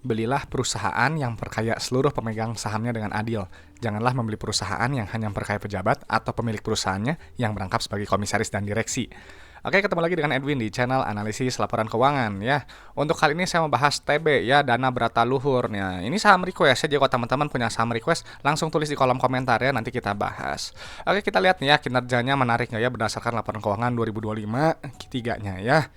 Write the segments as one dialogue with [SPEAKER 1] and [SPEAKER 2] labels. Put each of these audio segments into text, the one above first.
[SPEAKER 1] Belilah perusahaan yang perkaya seluruh pemegang sahamnya dengan adil. Janganlah membeli perusahaan yang hanya memperkaya pejabat atau pemilik perusahaannya yang merangkap sebagai komisaris dan direksi. Oke, ketemu lagi dengan Edwin di channel analisis laporan keuangan ya. Untuk kali ini saya mau bahas TB ya, Dana Berata Luhur. Nah, ini saham request ya. Jadi kalau teman-teman punya saham request, langsung tulis di kolom komentar ya, nanti kita bahas. Oke, kita lihat nih ya kinerjanya menarik nggak ya berdasarkan laporan keuangan 2025 Q3-nya ya.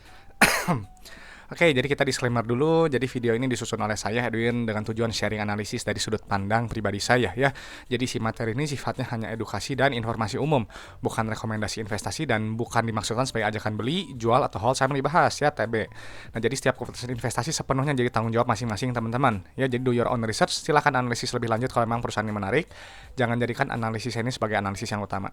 [SPEAKER 1] Oke, jadi kita disclaimer dulu. Jadi video ini disusun oleh saya Edwin dengan tujuan sharing analisis dari sudut pandang pribadi saya ya. Jadi si materi ini sifatnya hanya edukasi dan informasi umum, bukan rekomendasi investasi dan bukan dimaksudkan sebagai ajakan beli, jual atau hold saham yang dibahas ya TB. Nah, jadi setiap keputusan investasi sepenuhnya jadi tanggung jawab masing-masing teman-teman. Ya, jadi do your own research, silakan analisis lebih lanjut kalau memang perusahaan ini menarik. Jangan jadikan analisis ini sebagai analisis yang utama.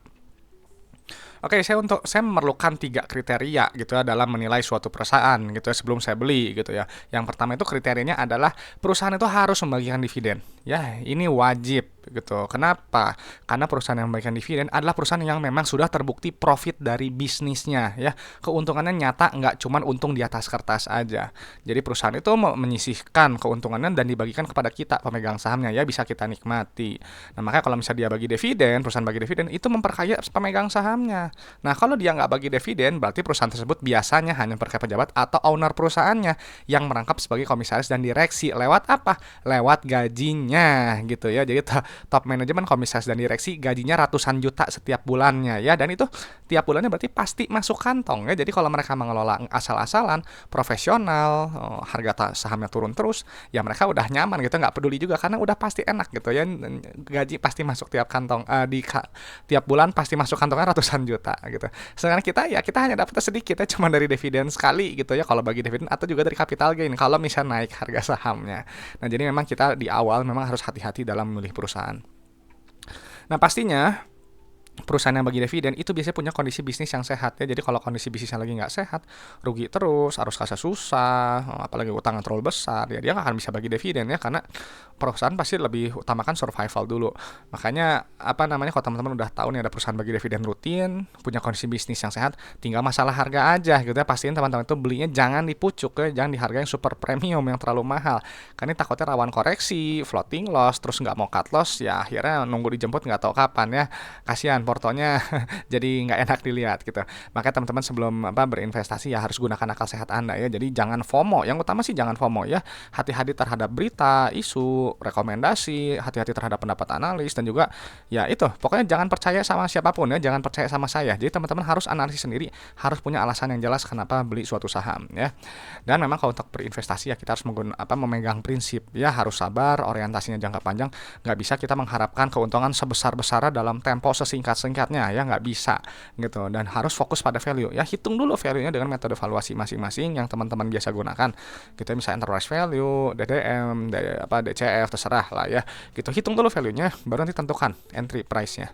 [SPEAKER 1] Oke, saya memerlukan 3 kriteria gitu ya dalam menilai suatu perusahaan gitu ya sebelum saya beli gitu ya. Yang pertama itu kriterianya adalah perusahaan itu harus membagikan dividen. Ya, ini wajib gitu. Kenapa? Karena perusahaan yang membagikan dividen adalah perusahaan yang memang sudah terbukti profit dari bisnisnya ya. Keuntungannya nyata, nggak cuma untung di atas kertas aja. Jadi perusahaan itu menyisihkan keuntungannya dan dibagikan kepada kita pemegang sahamnya ya, bisa kita nikmati. Nah, makanya kalau misalnya dia bagi dividen, perusahaan bagi dividen itu memperkaya pemegang sahamnya. Nah, kalau dia nggak bagi dividen, berarti perusahaan tersebut biasanya hanya memperkaya pejabat atau owner perusahaannya yang merangkap sebagai komisaris dan direksi. Lewat apa? Lewat gajinya gitu ya. Jadi top manajemen, komisaris dan direksi gajinya ratusan juta setiap bulannya ya. Dan itu tiap bulannya berarti pasti masuk kantong ya. Jadi kalau mereka mengelola asal-asalan, profesional, harga sahamnya turun terus, ya mereka udah nyaman gitu, nggak peduli juga karena udah pasti enak gitu ya. Gaji pasti masuk tiap kantong, tiap bulan pasti masuk kantongnya ratusan juta gitu. Sedangkan kita hanya dapat sedikit ya, cuma dari dividen sekali gitu ya kalau bagi dividen, atau juga dari capital gain kalau misalnya naik harga sahamnya. Nah, jadi memang kita di awal memang harus hati-hati dalam memilih perusahaan. Nah, pastinya perusahaan yang bagi dividen itu biasanya punya kondisi bisnis yang sehat ya. Jadi kalau kondisi bisnisnya lagi nggak sehat, rugi terus, arus kasnya susah, apalagi utangnya terlalu besar, ya dia nggak akan bisa bagi dividen ya, karena perusahaan pasti lebih utamakan survival dulu. Makanya kalau teman-teman udah tahu nih ada perusahaan bagi dividen rutin, punya kondisi bisnis yang sehat, tinggal masalah harga aja gitu ya. Pastiin teman-teman itu belinya jangan di pucuk ya, jangan di harga yang super premium yang terlalu mahal. Karena ini takutnya rawan koreksi, floating loss, terus nggak mau cut loss, ya akhirnya nunggu dijemput nggak tahu kapan ya. Kasihan portonya jadi nggak enak dilihat gitu. Makanya teman-teman sebelum berinvestasi ya harus gunakan akal sehat Anda ya. Jadi jangan FOMO. Yang utama sih jangan FOMO ya. Hati-hati terhadap berita, isu, rekomendasi, hati-hati terhadap pendapat analis, dan juga ya itu. Pokoknya jangan percaya sama siapapun ya, jangan percaya sama saya. Jadi teman-teman harus analisis sendiri, harus punya alasan yang jelas kenapa beli suatu saham ya. Dan memang kalau untuk berinvestasi ya kita harus memegang prinsip ya, harus sabar, orientasinya jangka panjang. Nggak bisa kita mengharapkan keuntungan sebesar-besarnya dalam tempo sesingkat-singkatnya ya, nggak bisa gitu. Dan harus fokus pada value ya, hitung dulu value-nya dengan metode valuasi masing-masing yang teman-teman biasa gunakan. Kita misalnya enterprise value, DDM, DCF, terserah lah ya gitu. Hitung dulu value-nya, baru nanti tentukan entry price-nya.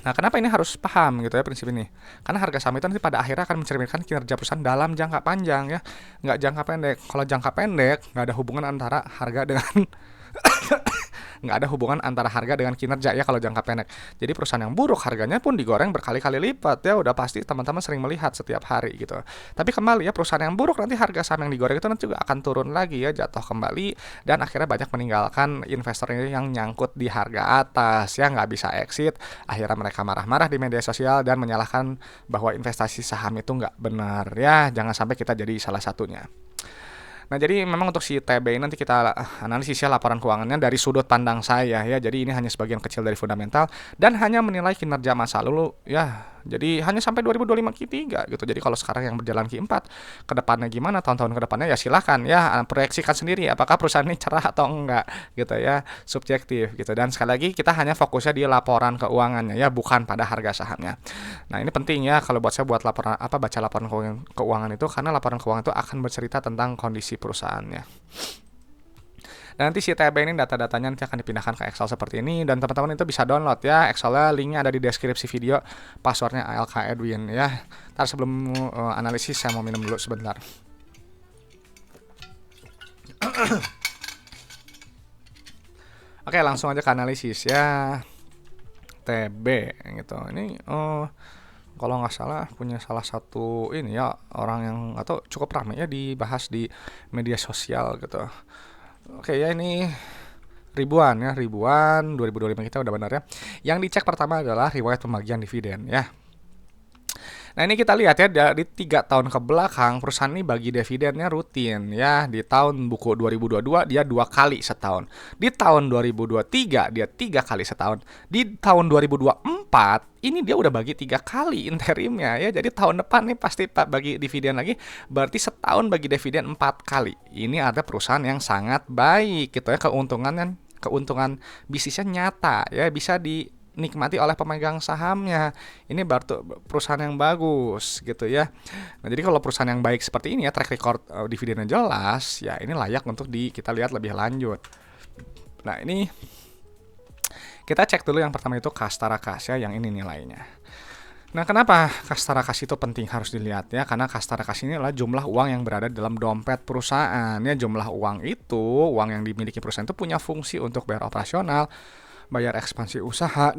[SPEAKER 1] Nah, kenapa ini harus paham gitu ya prinsip ini? Karena harga saham itu nanti pada akhirnya akan mencerminkan kinerja perusahaan dalam jangka panjang ya, nggak jangka pendek. Kalau jangka pendek nggak ada hubungan antara harga dengan nggak ada hubungan antara harga dengan kinerja ya kalau jangka pendek. Jadi perusahaan yang buruk harganya pun digoreng berkali-kali lipat ya, udah pasti teman-teman sering melihat setiap hari gitu. Tapi kembali ya, perusahaan yang buruk nanti harga saham yang digoreng itu nanti juga akan turun lagi ya, jatuh kembali, dan akhirnya banyak meninggalkan investor yang nyangkut di harga atas ya, nggak bisa exit. Akhirnya mereka marah-marah di media sosial dan menyalahkan bahwa investasi saham itu nggak benar ya. Jangan sampai kita jadi salah satunya. Nah, jadi memang untuk si TB ini nanti kita analisis ya laporan keuangannya dari sudut pandang saya ya. Jadi ini hanya sebagian kecil dari fundamental dan hanya menilai kinerja masa lalu ya. Jadi hanya sampai 2025 Q3 gitu. Jadi kalau sekarang yang berjalan Q4, ke depannya gimana, tahun-tahun ke depannya ya silakan ya proyeksikan sendiri apakah perusahaan ini cerah atau enggak gitu ya. Subjektif gitu. Dan sekali lagi kita hanya fokusnya di laporan keuangannya ya, bukan pada harga sahamnya. Nah, ini penting ya kalau buat saya buat baca laporan keuangan itu, karena laporan keuangan itu akan bercerita tentang kondisi perusahaannya. Dan nanti si TB ini data-datanya nanti akan dipindahkan ke Excel seperti ini, dan teman-teman itu bisa download ya Excelnya, linknya ada di deskripsi video, passwordnya ALK Edwin ya. Ntar sebelum analisis saya mau minum dulu sebentar. Oke, langsung aja ke analisis ya. TB gitu. Ini kalau nggak salah punya salah satu ini ya orang yang atau cukup ramai ya dibahas di media sosial gitu. Oke ya ini ribuan 2025 kita udah benar ya. Yang dicek pertama adalah riwayat pembagian dividen ya. Nah ini kita lihat ya dari 3 tahun ke belakang perusahaan ini bagi dividennya rutin ya. Di tahun buku 2022 dia 2 kali setahun. Di tahun 2023 dia 3 kali setahun. Di tahun 2024 ini dia udah bagi 3 kali interimnya ya. Jadi tahun depan nih pasti bagi dividen lagi. Berarti setahun bagi dividen 4 kali. Ini ada perusahaan yang sangat baik gitu ya, keuntungan bisnisnya nyata ya, bisa dinikmati oleh pemegang sahamnya. Ini baru perusahaan yang bagus gitu ya. Nah, jadi kalau perusahaan yang baik seperti ini ya, track record dividennya jelas, ya ini layak untuk kita lihat lebih lanjut. Nah, ini kita cek dulu yang pertama itu Kastara Kas ya, yang ini nilainya. Nah, kenapa Kastara Kas itu penting harus dilihat ya? Karena Kastara Kas ini adalah jumlah uang yang berada dalam dompet perusahaan ya. Jumlah uang itu, uang yang dimiliki perusahaan itu punya fungsi untuk bayar operasional, bayar ekspansi usaha,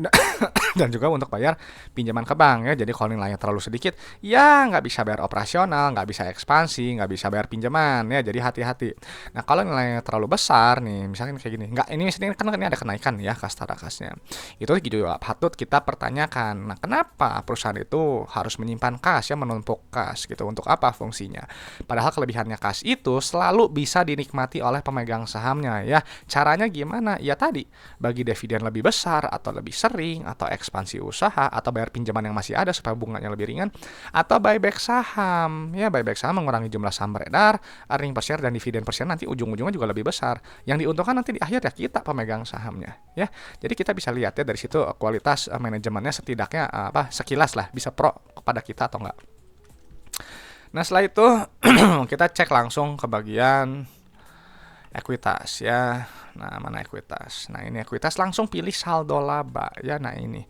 [SPEAKER 1] dan juga untuk bayar pinjaman ke bank ya. Jadi kalau nilainya terlalu sedikit, ya nggak bisa bayar operasional, nggak bisa ekspansi, nggak bisa bayar pinjaman ya. Jadi hati-hati. Nah kalau nilainya terlalu besar nih, misalnya kayak gini, nggak ini misalnya kan ini ada kenaikan ya Kastara Kasnya. Itu juga patut kita pertanyakan. Nah kenapa perusahaan itu harus menyimpan kas ya, menumpuk kas gitu? Untuk apa fungsinya? Padahal kelebihannya kas itu selalu bisa dinikmati oleh pemegang sahamnya ya. Caranya gimana? Ya tadi bagi dividen lebih besar atau lebih sering atau ekspansi usaha atau bayar pinjaman yang masih ada supaya bunganya lebih ringan atau buyback saham ya. Buyback saham mengurangi jumlah saham beredar, earning per share dan dividen per share nanti ujung-ujungnya juga lebih besar. Yang diuntungkan nanti di akhir ya kita pemegang sahamnya ya. Jadi kita bisa lihat ya dari situ kualitas manajemennya setidaknya sekilas lah bisa pro kepada kita atau enggak. Nah setelah itu kita cek langsung ke bagian ekuitas ya. Nah, mana ekuitas? Nah, ini ekuitas langsung pilih saldo laba ya. Nah, ini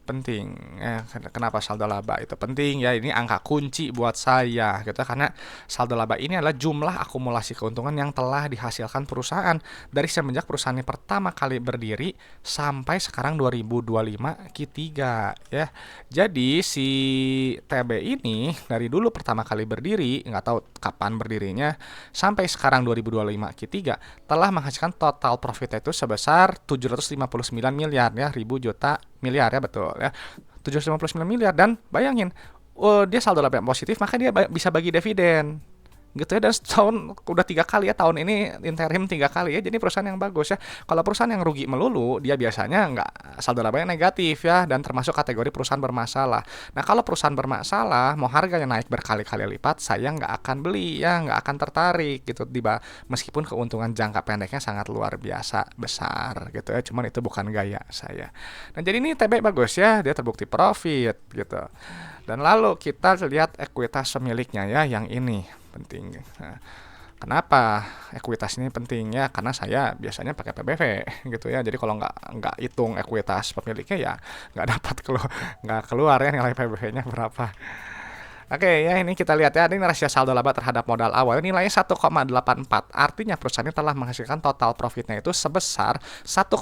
[SPEAKER 1] penting ya. Kenapa saldo laba itu penting ya? Ini angka kunci buat saya gitu, karena saldo laba ini adalah jumlah akumulasi keuntungan yang telah dihasilkan perusahaan dari semenjak perusahaan ini pertama kali berdiri sampai sekarang 2025 Q3 ya. Jadi si TB ini dari dulu pertama kali berdiri, nggak tahu kapan berdirinya, sampai sekarang 2025 Q3 telah menghasilkan total profit itu sebesar 759 miliar ya, miliar ya, betul ya, 759 miliar. Dan bayangin, dia saldo laba yang positif, maka dia bisa bagi dividen gitu ya. Dan setahun udah 3 kali ya, tahun ini interim 3 kali ya. Jadi perusahaan yang bagus ya. Kalau perusahaan yang rugi melulu, dia biasanya nggak, saldo labanya negatif ya, dan termasuk kategori perusahaan bermasalah. Nah kalau perusahaan bermasalah mau harganya naik berkali-kali lipat, saya nggak akan beli ya, nggak akan tertarik gitu, meskipun keuntungan jangka pendeknya sangat luar biasa besar gitu ya. Cuman itu bukan gaya saya. Nah jadi ini TB bagus ya, dia terbukti profit gitu. Dan lalu kita lihat ekuitas pemiliknya ya, yang ini penting. Nah, kenapa ekuitas ini penting ya? Karena saya biasanya pakai PBV gitu ya. Jadi kalau nggak hitung ekuitas pemiliknya ya nggak keluar ya nilai PBV-nya berapa. Oke ya, ini kita lihat ya, ini rasio saldo laba terhadap modal awal nilainya 1,84. Artinya perusahaan ini telah menghasilkan total profitnya itu sebesar 1,8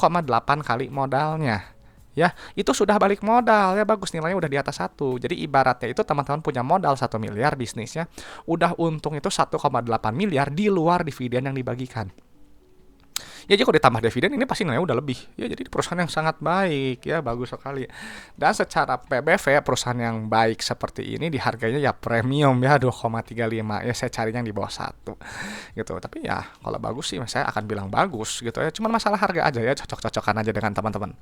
[SPEAKER 1] kali modalnya. Ya, itu sudah balik modal ya, bagus, nilainya udah di atas 1. Jadi ibaratnya itu teman-teman punya modal 1 miliar bisnisnya, udah untung itu 1,8 miliar di luar dividen yang dibagikan. Ya jadi kalau ditambah dividen ini pasti nilainya udah lebih. Ya jadi perusahaan yang sangat baik ya, bagus sekali. Dan secara PBV perusahaan yang baik seperti ini dihargainya ya premium ya, 2,35 ya, saya carinya yang di bawah 1 gitu. Tapi ya kalau bagus sih saya akan bilang bagus gitu ya. Cuman masalah harga aja ya, cocok-cocokan aja dengan teman-teman.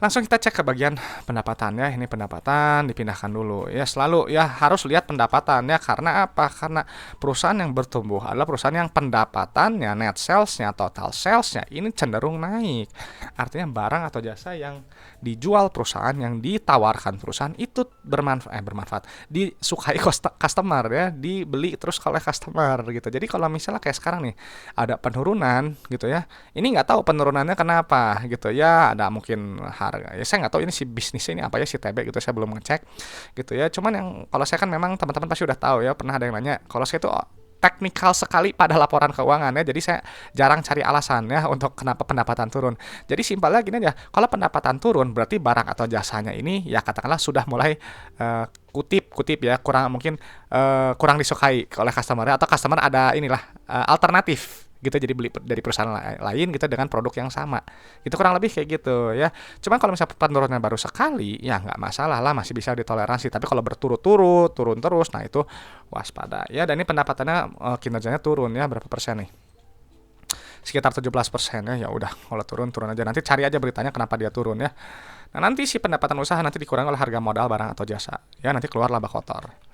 [SPEAKER 1] Langsung kita cek ke bagian pendapatan ya. Ini pendapatan dipindahkan dulu ya. Selalu ya harus lihat pendapatan ya. Karena apa? Karena perusahaan yang bertumbuh adalah perusahaan yang pendapatannya, net salesnya, total salesnya ini cenderung naik. Artinya barang atau jasa yang dijual perusahaan, yang ditawarkan perusahaan itu bermanfaat, disukai customer ya, dibeli terus oleh customer gitu. Jadi kalau misalnya kayak sekarang nih ada penurunan gitu ya, ini nggak tahu penurunannya kenapa gitu ya, ada mungkin harga ya, saya nggak tahu ini si bisnisnya ini apa ya, si TB gitu, saya belum ngecek gitu ya. Cuman yang kalau saya kan memang teman-teman pasti udah tahu ya, pernah ada yang nanya, kalau saya tuh teknikal sekali pada laporan keuangan ya. Jadi saya jarang cari alasan ya untuk kenapa pendapatan turun. Jadi simpelnya gini aja, kalau pendapatan turun berarti barang atau jasanya ini ya katakanlah sudah mulai kutip ya kurang mungkin kurang disukai oleh customer atau customer ada inilah alternatif gitu, jadi beli dari perusahaan lain gitu dengan produk yang sama, itu kurang lebih kayak gitu ya. Cuman kalau misalnya penurunnya baru sekali ya nggak masalah lah, masih bisa ditoleransi. Tapi kalau berturut-turut turun terus, nah itu waspada ya. Dan ini pendapatannya kinerjanya turun ya, berapa persen nih, sekitar 17% ya. Ya udah, kalau turun aja, nanti cari aja beritanya kenapa dia turun ya. Nah nanti si pendapatan usaha nanti dikurangi oleh harga modal barang atau jasa ya, nanti keluar laba kotor.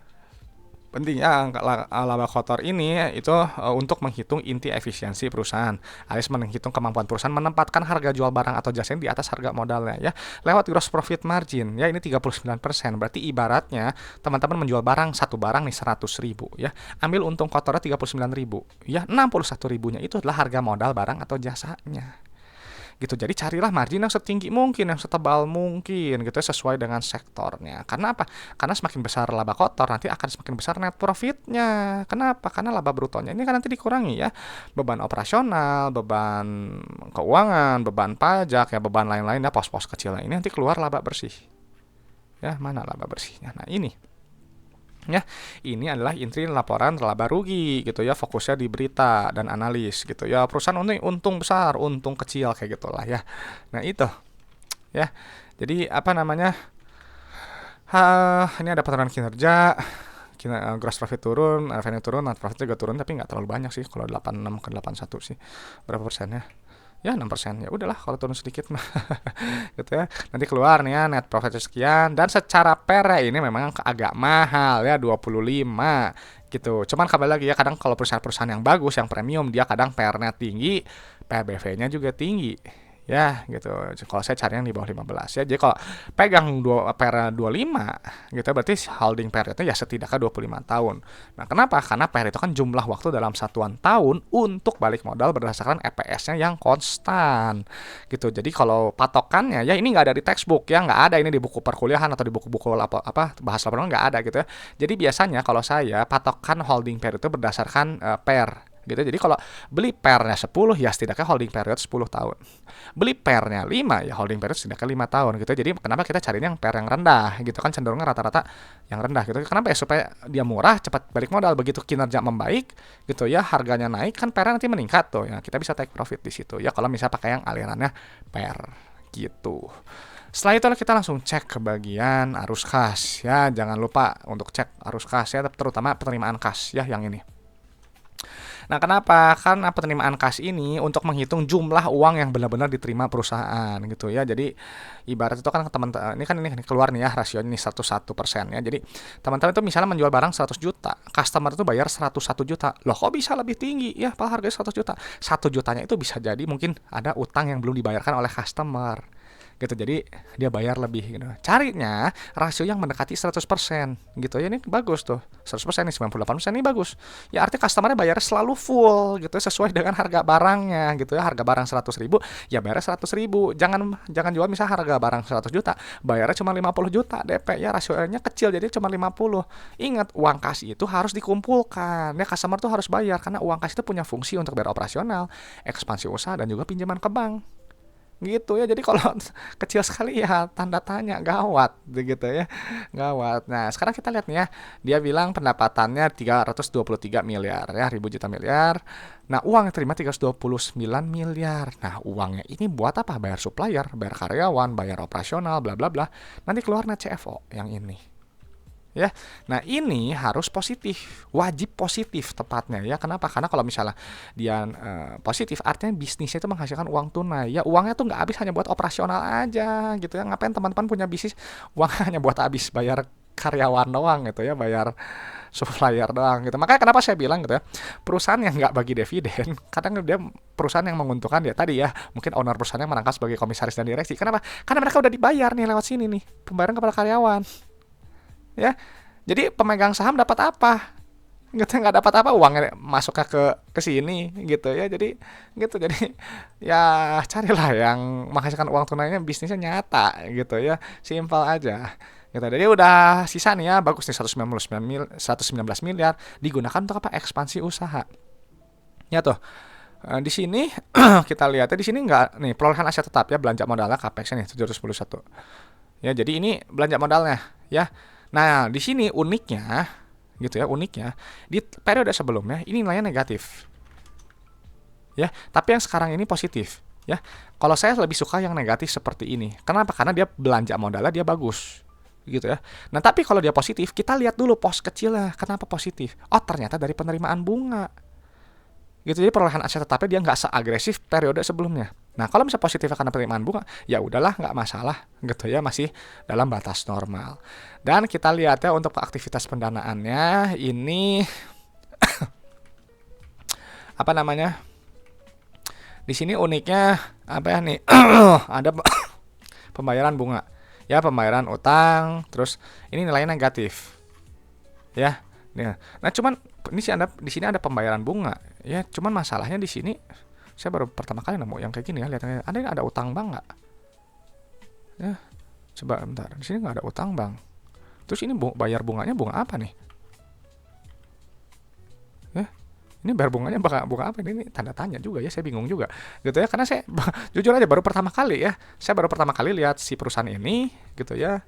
[SPEAKER 1] Pentingnya laba kotor ini itu untuk menghitung inti efisiensi perusahaan, alias menghitung kemampuan perusahaan menempatkan harga jual barang atau jasa di atas harga modalnya ya, lewat gross profit margin ya, ini 39%. Berarti ibaratnya teman-teman menjual barang, satu barang nih 100.000 ya, ambil untung kotornya 39.000 ya, 61.000-nya itu adalah harga modal barang atau jasanya gitu. Jadi carilah margin yang setinggi mungkin, yang setebal mungkin gitu, sesuai dengan sektornya. Karena apa? Karena semakin besar laba kotor, nanti akan semakin besar net profitnya. Kenapa? Karena laba brutonya ini kan nanti dikurangi ya, beban operasional, beban keuangan, beban pajak ya, beban lain-lain ya, pos-pos kecilnya ini nanti keluar laba bersih ya. Mana laba bersihnya? Nah ini ya, ini adalah inti laporan laba rugi gitu ya, fokusnya di berita dan analis gitu ya. Perusahaan untung besar, untung kecil, kayak gitulah ya. Nah itu ya, jadi apa namanya, ini ada penurunan kinerja, gross profit turun, revenue turun, net profit juga turun, tapi nggak terlalu banyak sih, kalau 86 ke 81 sih. Berapa persennya? Ya 6%, ya udahlah kalau turun sedikit mah gitu ya. Nanti keluar nih ya, net profit sekian, dan secara per ini memang agak mahal ya, 25 gitu. Cuman kembali lagi ya, kadang kalau perusahaan-perusahaan yang bagus, yang premium, dia kadang PR-nya tinggi, PBV-nya juga tinggi ya gitu. Kalau saya cari yang di bawah 15 ya. Jadi kalau pegang PR 25 gitu, berarti holding periodnya ya setidaknya 25 tahun. Nah kenapa? Karena PR itu kan jumlah waktu dalam satuan tahun untuk balik modal berdasarkan EPS-nya yang konstan gitu. Jadi kalau patokannya ya, ini nggak ada di textbook ya, nggak ada ini di buku perkuliahan atau di buku-buku apa bahas laporan, nggak ada gitu ya. Jadi biasanya kalau saya patokan holding period itu berdasarkan per gitu. Jadi kalau beli pernya 10 ya setidaknya holding period 10 tahun. Beli pernya 5 ya holding period setidaknya 5 tahun gitu. Jadi kenapa kita carinya yang per yang rendah gitu kan, cenderungnya rata-rata yang rendah gitu. Kenapa ya? Supaya dia murah, cepat balik modal. Begitu kinerja membaik gitu ya, harganya naik kan pernya nanti meningkat tuh ya. Kita bisa take profit di situ ya kalau misalnya pakai yang alirannya per gitu. Setelah itu kita langsung cek ke bagian arus kas ya. Jangan lupa untuk cek arus kas ya, terutama penerimaan kas ya yang ini. Nah, kenapa? Karena penerimaan kas ini untuk menghitung jumlah uang yang benar-benar diterima perusahaan gitu ya. Jadi ibarat itu kan teman-teman ini keluar nih ya, rasionya ini 101% ya. Jadi teman-teman itu misalnya menjual barang 100 juta, customer itu bayar 101 juta. Loh kok bisa lebih tinggi? Ya, padahal harganya 100 juta. 1 jutanya itu bisa jadi mungkin ada utang yang belum dibayarkan oleh customer gitu, jadi dia bayar lebih gitu. Carinya rasio yang mendekati 100% gitu ya, ini bagus tuh. 100% nih, 98% ini bagus. Ya artinya customernya bayar selalu full gitu, sesuai dengan harga barangnya gitu ya. Harga barang 100.000 ya bayar 100.000. Jangan jual misalnya harga barang 100 juta, bayarnya cuma 50 juta DP ya, rasionya kecil jadi cuma 50. Ingat, uang kas itu harus dikumpulkan. Ya customer tuh harus bayar karena uang kas itu punya fungsi untuk bayar operasional, ekspansi usaha, dan juga pinjaman ke bank gitu ya. Jadi kalau kecil sekali ya tanda tanya, gawat gitu ya, gawat. Nah sekarang kita lihat nih ya, dia bilang pendapatannya 323 miliar ya, ribu juta miliar. Nah uang yang terima 329 miliar. Nah uangnya ini buat apa? Bayar supplier, bayar karyawan, bayar operasional, bla bla bla. Nanti keluar net CFO yang ini ya. Nah ini harus positif, wajib positif tepatnya ya. Kenapa? Karena kalau misalnya dia positif, artinya bisnisnya itu menghasilkan uang tunai ya. Uangnya tuh nggak habis hanya buat operasional aja gitu ya. Ngapain teman-teman punya bisnis uang hanya buat habis bayar karyawan doang gitu ya, bayar supplier doang gitu. Makanya kenapa saya bilang gitu ya, perusahaan yang nggak bagi dividen kadang dia perusahaan yang menguntungkan ya tadi ya, mungkin owner perusahaannya merangkap sebagai komisaris dan direksi. Kenapa? Karena mereka udah dibayar nih lewat sini nih, pembayaran kepada karyawan ya. Jadi pemegang saham dapat apa? Gitu, nggak dapat apa, uangnya masuknya ke sini gitu ya. Jadi gitu, jadi ya carilah yang menghasilkan uang tunainya, bisnisnya nyata gitu ya, simpel aja gitu. Jadi udah sisa nih ya, bagus nih 119 miliar digunakan untuk apa? Ekspansi usaha. Ya tuh. Di sini kita lihat di sini nggak nih perolehan aset tetap ya, belanja modalnya capex nih 711. Ya, jadi ini belanja modalnya ya. Nah, di sini uniknya gitu ya, uniknya di periode sebelumnya ini nilainya negatif. Ya, tapi yang sekarang ini positif ya. Kalau saya lebih suka yang negatif seperti ini. Kenapa? Karena dia belanja modalnya dia bagus gitu ya. Nah, tapi kalau dia positif, kita lihat dulu pos kecilnya. Kenapa positif? Oh, ternyata dari penerimaan bunga. Gitu, jadi perolehan aset tetapnya dia nggak seagresif periode sebelumnya. Nah, kalau misalnya positifnya karena penerimaan bunga, ya udahlah, nggak masalah gitu ya, masih dalam batas normal. Dan kita lihat ya untuk aktivitas pendanaannya ini apa namanya? Di sini uniknya apa ya nih? Ada pembayaran bunga. Ya, pembayaran utang, terus ini nilainya negatif. Ya. Nah, cuman ini sih di sini ada pembayaran bunga. Ya, cuman masalahnya di sini saya baru pertama kali nemu yang kayak gini ya. Lihatnya ada utang bank nggak? Ya, coba bentar. Di sini nggak ada utang bank. Terus ini bayar bunganya bunga apa nih? Ya, ini bayar bunganya bunga apa ini? Ini tanda tanya juga ya. Saya bingung juga. Gitu ya, karena saya jujur aja baru pertama kali ya. Saya baru pertama kali lihat si perusahaan ini gitu ya.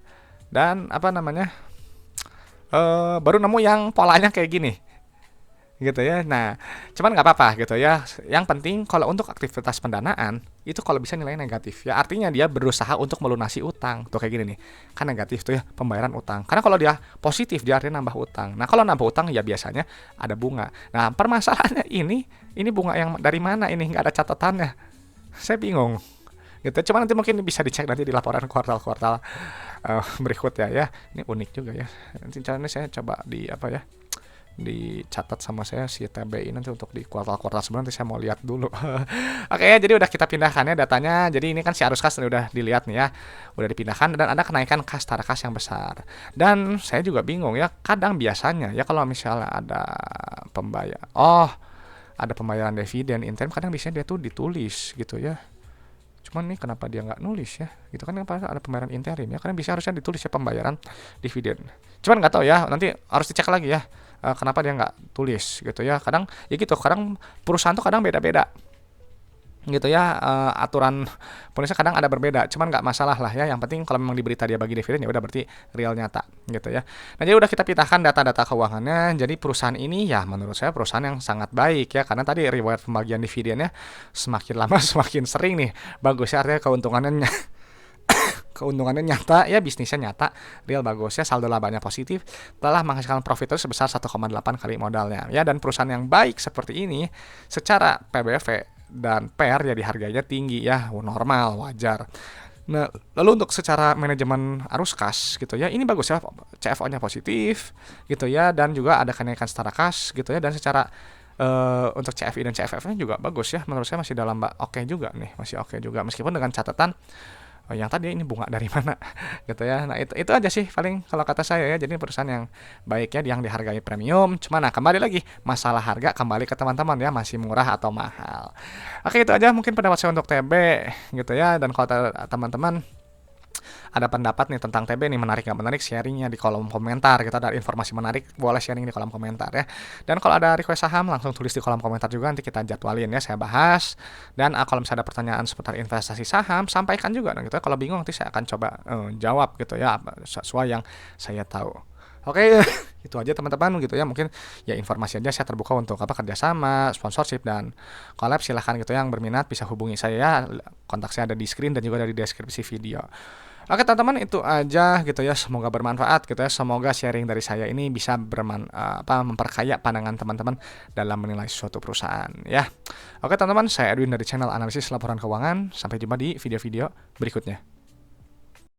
[SPEAKER 1] Dan apa namanya? Baru nemu yang polanya kayak gini gitu ya. Nah, cuman nggak apa-apa gitu ya. Yang penting kalau untuk aktivitas pendanaan itu kalau bisa nilainya negatif ya, artinya dia berusaha untuk melunasi utang tuh kayak gini nih, kan negatif tuh ya pembayaran utang. Karena kalau dia positif dia artinya nambah utang. Nah, kalau nambah utang ya biasanya ada bunga. Nah, permasalahannya ini bunga yang dari mana, ini nggak ada catatannya, saya bingung gitu. Cuman nanti mungkin bisa dicek nanti di laporan kuartal-kuartal berikut ya. Ini unik juga ya. Nanti caranya saya coba di apa ya, dicatat sama saya si TBI nanti untuk di kuartal-kuartal sebelum, nanti saya mau lihat dulu. Oke ya, jadi udah kita pindahkan ya datanya. Jadi ini kan si arus kas udah dilihat nih ya, udah dipindahkan dan ada kenaikan kas tarakas yang besar. Dan saya juga bingung ya, kadang biasanya ya kalau misalnya ada ada pembayaran dividen interim, kadang biasanya dia tuh ditulis gitu ya. Cuman nih kenapa dia nggak nulis ya? Gitu kan ada pembayaran interim ya. Karena bisa harusnya ditulis ya pembayaran dividen. Cuman nggak tahu ya, nanti harus dicek lagi ya. Kenapa dia nggak tulis gitu ya? Kadang ya gitu, kadang perusahaan tuh kadang beda-beda gitu ya, aturan polisnya kadang ada berbeda, cuman nggak masalah lah ya, yang penting kalau memang di berita dia bagi dividen ya udah berarti real nyata gitu ya. Nah, jadi udah kita pindahkan data-data keuangannya. Jadi perusahaan ini ya menurut saya perusahaan yang sangat baik ya, karena tadi riwayat pembagian dividennya semakin lama semakin sering nih bagus ya, artinya keuntungannya nyata ya, bisnisnya nyata, real bagus ya, saldo labanya positif, telah menghasilkan profit itu sebesar 1,8 kali modalnya ya. Dan perusahaan yang baik seperti ini secara PBV dan PR ya dihargainya tinggi ya, normal, wajar. Nah, lalu untuk secara manajemen arus kas gitu ya, ini bagus ya, CFO-nya positif gitu ya, dan juga ada kenaikan setara kas gitu ya, dan secara untuk CFI dan CFF-nya juga bagus ya, menurut saya masih dalam oke juga nih, masih oke juga, meskipun dengan catatan yang tadi ini bunga dari mana gitu ya. Nah, itu aja sih paling kalau kata saya ya. Jadi perusahaan yang baiknya yang dihargai premium. Cuman nah kembali lagi masalah harga kembali ke teman-teman ya, masih murah atau mahal. Oke, itu aja mungkin pendapat saya untuk TB gitu ya. Dan kalau teman-teman ada pendapat nih tentang TB nih, menarik nggak menarik, sharingnya di kolom komentar. Kita ada informasi menarik, boleh sharing di kolom komentar ya. Dan kalau ada request saham langsung tulis di kolom komentar juga, nanti kita jadwalin ya, saya bahas. Dan kalau misalnya ada pertanyaan seputar investasi saham, sampaikan juga gitu ya. Kalau bingung nanti saya akan coba jawab gitu ya, sesuai yang saya tahu. Oke, itu aja teman-teman gitu ya. Mungkin ya informasi aja, saya terbuka untuk kerjasama, sponsorship dan collab. Silahkan gitu yang berminat bisa hubungi saya ya. Kontak saya ada di screen dan juga ada di deskripsi video. Oke teman-teman, itu aja gitu ya. Semoga bermanfaat gitu ya. Semoga sharing dari saya ini bisa memperkaya pandangan teman-teman dalam menilai suatu perusahaan ya. Oke teman-teman, saya Edwin dari channel Analisis Laporan Keuangan. Sampai jumpa di video-video berikutnya.